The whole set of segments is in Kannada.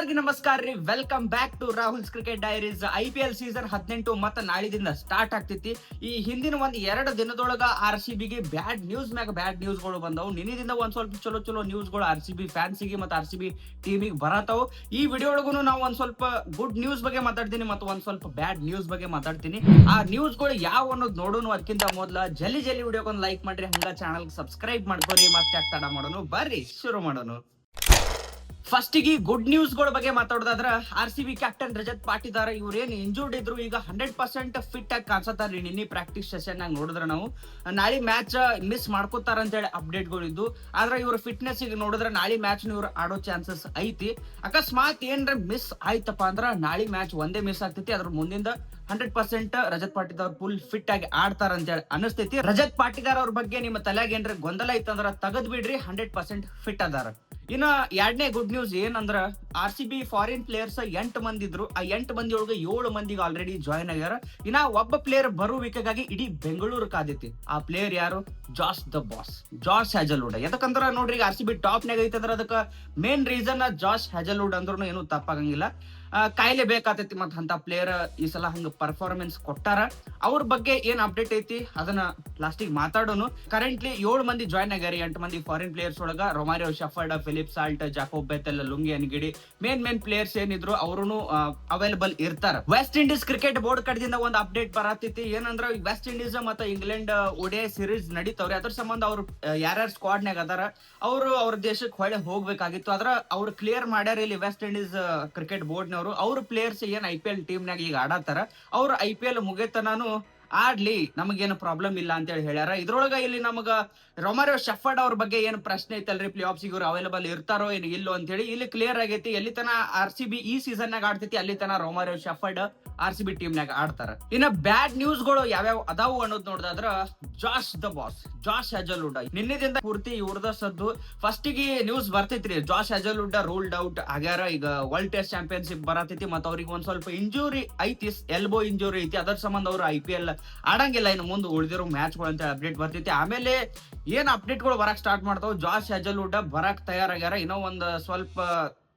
ಎಲ್ಲರಿಗೂ ನಮಸ್ಕಾರ ರೀ. Welcome back to Rahul's cricket diaries. IPL season 18 ಮತ್ತೆ ನಾಳಿದಿಂದ ಸ್ಟಾರ್ಟ್ ಆಗ್ತೈತಿ. ಈ ಹಿಂದಿನ ಒಂದ್ 2 ದಿನದೊಳಗ RCB ಗೆ ಬ್ಯಾಡ್ ನ್ಯೂಸ್ ಮ್ಯಾಗ ಬ್ಯಾಡ್ ನ್ಯೂಸ್ ಗಳು ಬಂದವು. ನಿನ್ನಿದಿಂದ ಒಂದ್ ಸ್ವಲ್ಪ ಚಲೋ ನ್ಯೂಸ್ ಗಳು RCB ಫ್ಯಾನ್ಸಿಗೆ ಮತ್ತೆ RCB ಟೀಮಿಗೆ ಬರತಾವು. ಈ ವಿಡಿಯೋ ಒಳಗೂ ನಾವು ಒಂದ್ ಸ್ವಲ್ಪ ಗುಡ್ ನ್ಯೂಸ್ ಬಗ್ಗೆ ಮಾತಾಡ್ತೀನಿ ಮತ್ತು ಒಂದ್ ಸ್ವಲ್ಪ ಬ್ಯಾಡ್ ನ್ಯೂಸ್ ಬಗ್ಗೆ ಮಾತಾಡ್ತೀನಿ. ಆ ನ್ಯೂಸ್ ಗಳು ಯಾವ ಅನ್ನೋದು ನೋಡೋಣ. ಅದಕ್ಕಿಂತ ಮೊದಲ ಜಲ್ದಿ ವಿಡಿಯೋಗೊಂದು ಲೈಕ್ ಮಾಡ್ರಿ, ಹಂಗ ಚಾನಲ್ ಸಬ್ಸ್ಕ್ರೈಬ್ ಮಾಡ್ಕೋರಿ. ಮತ್ತೆ ತಡ ಮಾಡೋಣ, ಬರ್ರಿ ಶುರು ಮಾಡೋಣ. ಫಸ್ಟ್ ಗೆ ಗುಡ್ ನ್ಯೂಸ್ ಗಳ ಬಗ್ಗೆ ಮಾತಾಡೋದಾದ್ರ RCB ಕ್ಯಾಪ್ಟನ್ ರಜತ್ ಪಾಟಿದಾರ್ ಇವ್ರು ಏನ್ ಇಂಜೂರ್ಡ್ ಇದ್ರು, ಈಗ 100% ಫಿಟ್ ಆಗಿ ಕಾಣಿಸತಾರ್ರಿ. ನಿನ್ನೆ ಪ್ರಾಕ್ಟೀಸ್ ಸೆಷನ್ ನಾಗ ನೋಡಿದ್ರೆ ನಾವು ನಾಳೆ ಮ್ಯಾಚ್ ಮಿಸ್ ಮಾಡ್ಕೋತಾರ ಅಂತ ಹೇಳಿ ಅಪ್ಡೇಟ್ ಗಳು ಇದ್ದು. ಆದ್ರೆ ಇವ್ರ ಫಿಟ್ನೆಸ್ ಈಗ ನೋಡಿದ್ರೆ ನಾಳೆ ಮ್ಯಾಚ್ ಇವ್ರು ಆಡೋ ಚಾನ್ಸಸ್ ಐತಿ. ಅಕಸ್ಮಾತ್ ಏನ್ರ ಮಿಸ್ ಆಯ್ತಪ್ಪ ಅಂದ್ರ ನಾಳೆ ಮ್ಯಾಚ್ ಒಂದೇ ಮಿಸ್ ಆಗ್ತೈತಿ. ಅದ್ರ ಮುಂದಿಂದ 100% ರಜತ್ ಪಾಟಿದಾರ್ ಫುಲ್ ಫಿಟ್ ಆಗಿ ಆಡ್ತಾರ ಅಂತ ಹೇಳಿ ಅನಿಸ್ತೈತಿ. ರಜತ್ ಪಾಟಿದಾರ್ ಅವ್ರ ಬಗ್ಗೆ ನಿಮ್ಮ ತಲೆಗೆ ಏನ್ರ ಗೊಂದಲ ಇತ್ತಂದ್ರ ತೆಗದ್ ಬಿಡ್ರಿ, 100% ಫಿಟ್ ಅದಾರ. ಇನ್ನ ಎರಡನೇ ಗುಡ್ ನ್ಯೂಸ್ ಏನಂದ್ರ RCB ಫಾರಿನ್ ಪ್ಲೇಯರ್ಸ್ 8 ಮಂದಿ ಇದ್ರು. ಆ 8 ಮಂದಿ ಒಳಗೆ 7 ಮಂದಿಗೆ ಆಲ್ರೆಡಿ ಜಾಯ್ನ್ ಆಗ್ಯಾರ. ಇನ್ನ ಒಬ್ಬ ಪ್ಲೇಯರ್ ಬರುವಿಕೆಗಾಗಿ ಇಡೀ ಬೆಂಗಳೂರು ಕಾದೈತಿ. ಆ ಪ್ಲೇಯರ್ ಯಾರು? ಜಾಶ್ ಹ್ಯಾಜಲ್ವುಡ್. ಯಾಕಂದ್ರ ನೋಡ್ರಿ, RCB ಟಾಪ್ ನಾಗ ಐತಂದ್ರ ಅದಕ್ಕೆ ಮೇನ್ ರೀಸನ್ ಜಾಶ್ ಹ್ಯಾಜಲ್ವುಡ್ ಅಂದ್ರೂ ಏನು ತಪ್ಪಾಗಂಗಿಲ್ಲ. ಕಾಯಿಲೆ ಬೇಕಾತೈತಿ. ಮತ್ ಅಂತ ಪ್ಲೇಯರ್ ಈ ಸಲ ಹಂಗ ಪರ್ಫಾರ್ಮೆನ್ಸ್ ಕೊಟ್ಟಾರ. ಅವ್ರ ಬಗ್ಗೆ ಏನ್ ಅಪ್ಡೇಟ್ ಐತಿ ಅದನ್ನ ಲಾಸ್ಟಿಗೆ ಮಾತಾಡೋನು. ಕರೆಂಟ್ಲಿ 7 ಮಂದಿ ಜಾಯ್ನ್ ಆಗ್ಯಾರ. 8 ಮಂದಿ ಫಾರಿನ್ ಪ್ಲೇಯರ್ಸ್ ಒಳಗ Romario Shepherd, Phillip Salt, Jacob Bethell, Lungi Ngidi main players ಏನಿದ್ರು ಅವರು ಅವೈಲಬಲ್ ಇರ್ತಾರ. ವೆಸ್ಟ್ ಇಂಡೀಸ್ ಕ್ರಿಕೆಟ್ ಬೋರ್ಡ್ ಕಡೆಯಿಂದ ಒಂದು ಅಪ್ಡೇಟ್ ಬರತೈತಿ. ಏನಂದ್ರ ವೆಸ್ಟ್ ಇಂಡೀಸ್ ಮತ್ತೆ ಇಂಗ್ಲೆಂಡ್ ODI ಸೀರೀಸ್ ನಡೀತಾವ್ರಿ. ಅದ್ರ ಸಂಬಂಧ ಅವ್ರು ಯಾರ್ಯಾರು ಸ್ಕ್ವಾಡ್ ನಾಗ ಅದಾರ ಅವ್ರ ದೇಶಕ್ಕೆ ಹೊಳೆ ಹೋಗ್ಬೇಕಾಗಿತ್ತು. ಆದ್ರ ಅವ್ರು ಕ್ಲಿಯರ್ ಮಾಡ್ಯಾರ. ಇಲ್ಲಿ ವೆಸ್ಟ್ ಇಂಡೀಸ್ ಕ್ರಿಕೆಟ್ ಬೋರ್ಡ್ ನವರು ಅವ್ರ ಪ್ಲೇಯರ್ಸ್ ಏನ್ IPL ಟೀಮ್ ನಾಗ ಈಗ ಆಡತಾರ ಅವ್ರ IPL ಮುಗಿತನಾನು ಆಡ್ಲಿ, ನಮಗೇನು ಪ್ರಾಬ್ಲಮ್ ಇಲ್ಲ ಅಂತ ಹೇಳಿ ಹೇಳ್ಯಾರ. ಇದ್ರೊಳಗ ಇಲ್ಲಿ ನಮಗ ರೊಮಾರಿಯೋ ಶೆಫರ್ಡ್ ಅವ್ರ ಬಗ್ಗೆ ಏನ್ ಪ್ರಶ್ನೆ ಐತಲ್ರಿ, ಪ್ಲೇ ಆಫ್ಸ್ ಇವ್ರು ಅವೈಲಬಲ್ ಇರ್ತಾರೋ ಏನು ಇಲ್ಲೋ ಅಂತ ಹೇಳಿ ಇಲ್ಲಿ ಕ್ಲಿಯರ್ ಆಗೈತಿ. ಎಲ್ಲಿ ತನ RCB ಈ ಸೀಸನ್ ನಾಗ ಆಡ್ತೈತಿ ಅಲ್ಲಿ ತನ ರೊಮಾರಿಯೋ ಶೆಫರ್ಡ್ RCB ಟೀಮ್ ನಾಗ ಆಡ್ತಾರ. ಇನ್ನ ಬ್ಯಾಡ್ ನ್ಯೂಸ್ ಗಳು ಯಾವ್ಯಾವ ಅದಾವು ಅನ್ನೋದು ನೋಡಿದ್ರ ಜಾಶ್ ಹ್ಯಾಜಲ್ವುಡ್ ನಿನ್ನೆದಿಂದ ಪೂರ್ತಿ ಇವ್ರದ ಸದ್ದು. ಫಸ್ಟ್ ಗೆ ನ್ಯೂಸ್ ಬರ್ತೈತ್ರಿ, ಜಾಶ್ ಹ್ಯಾಜಲ್ವುಡ್ ರೂಲ್ಡ್ ಔಟ್ ಆಗ್ಯಾರ. ಈಗ ವರ್ಲ್ಡ್ ಟೆಸ್ಟ್ ಚಾಂಪಿಯನ್ಶಿಪ್ ಬರತೈತಿ. ಮತ್ತ ಅವ್ರಿಗೆ ಒಂದ್ ಸ್ವಲ್ಪ ಇಂಜುರಿ ಐತಿ, ಎಲ್ಬೋ ಇಂಜುರಿ ಐತಿ. ಅದರ ಸಂಬಂಧ ಅವ್ರು IPL ಆಡಂಗಿಲ್ಲ ಇನ್ನು ಮುಂದೆ ಉಳಿದಿರೋ ಮ್ಯಾಚ್ ಗಳು ಅಂತ ಅಪ್ಡೇಟ್ ಬರ್ತೈತಿ. ಆಮೇಲೆ ಏನ್ ಅಪ್ಡೇಟ್ ಗಳು ಬರಕ್ ಸ್ಟಾರ್ಟ್ ಮಾಡ್ತಾವ, ಜಾಶ್ ಹ್ಯಾಜಲ್ವುಡ್ ಬರಕ್ ತಯಾರಾಗ್ಯಾರ. ಇನ್ನೋ ಒಂದ್ ಸ್ವಲ್ಪ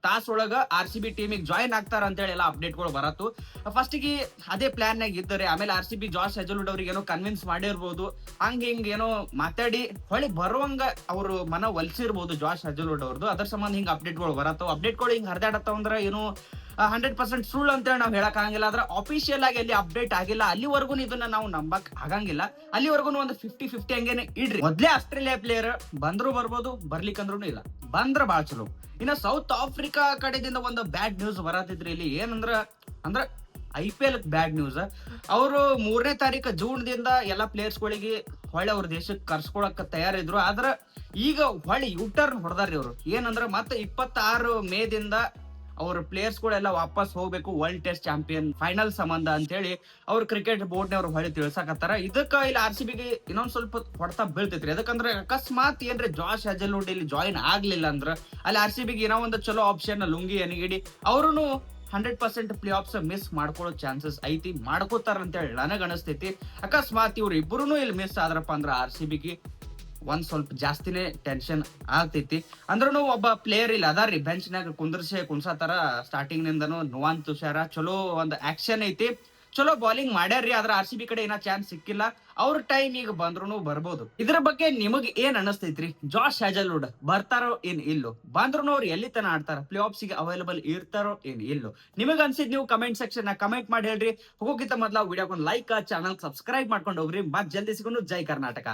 ತಾಸ್ ಒಳಗ RCB ಟೀಮಿಗೆ ಜಾಯ್ನ್ ಆಗ್ತಾರ ಅಂತ ಹೇಳಿ ಎಲ್ಲ ಅಪ್ಡೇಟ್ ಗಳು ಬರತ್ತು. ಫಸ್ಟ್ ಗೆ ಅದೇ ಪ್ಲಾನ್ ನಾಗ ಇದ್ದಾರೆ. ಆಮೇಲೆ RCB ಜಾಶ್ ಹ್ಯಾಜಲ್ವುಡ್ ಅವ್ರಿಗೆ ಏನೋ ಕನ್ವಿನ್ಸ್ ಮಾಡಿರ್ಬೋದು, ಹಿಂಗ್ ಏನೋ ಮಾತಾಡಿ ಹೊಳಿ ಬರುವಂಗ ಅವ್ರು ಮನ ಒಲ್ಸಿರ್ಬೋದು ಜಾಶ್ ಹ್ಯಾಜಲ್ವುಡ್ ಅವ್ರದ್ದು. ಅದ್ರ ಸಂಬಂಧ ಹಿಂಗ್ ಅಪ್ಡೇಟ್ ಗಳು ಬರತ್ತವ. ಅಪ್ಡೇಟ್ ಗಳು ಹಿಂಗ್ ಹರಿದಾಡತ್ತಾವ ಅಂದ್ರ ಏನು 100% ಸುಳ್ಳು ಅಂತ ಹೇಳಿ ನಾವ್ ಹೇಳಕ್ ಆಗಂಗಿಲ್ಲ. ಆದ್ರೆ ಅಫಿಷಿಯಲ್ ಆಗಿ ಅಲ್ಲಿ ಅಪ್ಡೇಟ್ ಆಗಿಲ್ಲ, ಅಲ್ಲಿವರೆಗೂ ಇದನ್ನ ನಾವು ನಂಬಕ್ ಆಗಂಗಿಲ್ಲ. ಅಲ್ಲಿವರೆಗೂ ಒಂದು 50-50 ಹಂಗೇನೆ ಇಡ್ರಿ. ಮೊದ್ಲೇ ಆಸ್ಟ್ರೇಲಿಯಾ ಪ್ಲೇಯರ್ ಬಂದ್ರು ಬರ್ಬೋದು, ಬರ್ಲಿಕ್ಕಂದ್ರೂ ಇಲ್ಲ, ಬಂದ್ರ ಬಾಳ ಚಲೋ. ಇನ್ನ ಸೌತ್ ಆಫ್ರಿಕಾ ಕಡೆದಿಂದ ಒಂದು ಬ್ಯಾಡ್ ನ್ಯೂಸ್ ಬರತ್ತಿದ್ರಿ. ಇಲ್ಲಿ ಏನಂದ್ರ IPL ಬ್ಯಾಡ್ ನ್ಯೂಸ್. ಅವರು 3ನೇ ತಾರೀಕು ಜೂನ್ ಎಲ್ಲಾ ಪ್ಲೇಯರ್ಸ್ ಗಳಿಗೆ ಹೊಳೆ ಅವ್ರ ದೇಶಕ್ಕೆ ಕರ್ಸ್ಕೊಳಕ್ ತಯಾರಿದ್ರು. ಆದ್ರ ಈಗ ಹೊಳೆ ಯೂಟರ್ನ್ ಹೊಡೆದಾರ್ರಿ ಅವ್ರು. ಏನಂದ್ರ ಮತ್ತೆ 26 ಮೇದಿಂದ ಅವ್ರ ಪ್ಲೇಯರ್ಸ್ ಗಳೆಲ್ಲ ವಾಪಸ್ ಹೋಗ್ಬೇಕು ವರ್ಲ್ಡ್ ಟೆಸ್ಟ್ ಚಾಂಪಿಯನ್ ಫೈನಲ್ ಸಂಬಂಧ ಅಂತ ಹೇಳಿ ಅವ್ರ ಕ್ರಿಕೆಟ್ ಬೋರ್ಡ್ ನವ್ರು ಹೊಳಿ ತಿಳ್ಸಾಕತ್ತಾರ. ಇದಕ್ಕ ಇಲ್ಲಿ RCB ಗೆ ಇನ್ನೊಂದ್ ಸ್ವಲ್ಪ ಹೊಡೆತ ಬೀಳ್ತೈತ್ರಿ. ಯಾಕಂದ್ರೆ ಅಕಸ್ಮಾತ್ ಏನ್ರಿ ಜಾಶ್ ಹ್ಯಾಜಲ್ವುಡ್ ಇಲ್ಲಿ ಜಾಯಿನ್ ಆಗ್ಲಿಲ್ಲ ಅಂದ್ರ ಅಲ್ಲಿ RCB ಗೆ ಏನೋ ಒಂದು ಚಲೋ ಆಪ್ಷನ್ ಲುಂಗಿ ಅನಿಗಿಡಿ ಅವ್ರು 100% ಪ್ಲೇ ಆಫ್ಸ್ ಮಿಸ್ ಮಾಡ್ಕೊಳ್ಳೋ ಚಾನ್ಸಸ್ ಐತಿ, ಮಾಡ್ಕೋತಾರ ಅಂತ ಹೇಳಿ ನನಗ್ ಅನಿಸ್ತೈತಿ. ಅಕಸ್ಮಾತ್ ಇವ್ರು ಇಬ್ಬರು ಇಲ್ಲಿ ಮಿಸ್ ಆದ್ರಪ್ಪ ಅಂದ್ರ RCB ಗೆ ಒಂದ್ ಸ್ವಲ್ಪ ಜಾಸ್ತಿನೇ ಟೆನ್ಷನ್ ಆಗ್ತೈತಿ. ಅಂದ್ರೂ ಒಬ್ಬ ಪ್ಲೇಯರ್ ಇಲ್ಲಿ ಅದಾರ್ರಿ ಬೆಂಚ್ ನಾಗ ಕುಣ್ಸತಾರ. ಸ್ಟಾರ್ಟಿಂಗ್ ನಿಂದನು ನುವಾನ್ ತುಷಾರ ಚಲೋ ಒಂದ್ ಆಕ್ಷನ್ ಐತಿ, ಚಲೋ ಬೌಲಿಂಗ್ ಮಾಡ್ಯಾರ್ರಿ. ಆದ್ರ RCB ಕಡೆ ಏನೋ ಚಾನ್ಸ್ ಸಿಕ್ಕಿಲ್ಲ. ಅವ್ರ ಟೈಮ್ ಈಗ ಬಂದ್ರು ಬರ್ಬೋದು. ಇದ್ರ ಬಗ್ಗೆ ನಿಮಗ್ ಏನ್ ಅನಸ್ತೈತ್ರಿ? ಜಾಶ್ ಹ್ಯಾಜಲ್ವುಡ್ ಬರ್ತಾರೋ ಏನ್ ಇಲ್ಲೋ? ಬಂದ್ರು ಅವ್ರು ಎಲ್ಲಿ ತನ ಆಡ್ತಾರ? ಪ್ಲೇ ಆಫ್ಸ್ ಗೆ ಅವೈಲಬಲ್ ಇರ್ತಾರೋ ಏನ್ ಇಲ್ಲೋ? ನಿಮಗ್ ಅನ್ಸಿದ್ ನೀವು ಕಮೆಂಟ್ ಸೆಕ್ಷನ್ ನಾಗ ಕಮೆಂಟ್ ಮಾಡಿ ಹೇಳ್ರಿ. ಹೋಗೋಕ್ಕಿಂತ ಮೊದ್ಲ ವಿಡಿಯೋಗೊಂದು ಲೈಕ್, ಚಾನಲ್ ಸಬ್ಸ್ಕ್ರೈಬ್ ಮಾಡ್ಕೊಂಡು ಹೋಗ್ರಿ. ಮತ್ ಜಲ್ದಿ ಸಿಗೋನು. ಜೈ ಕರ್ನಾಟಕ.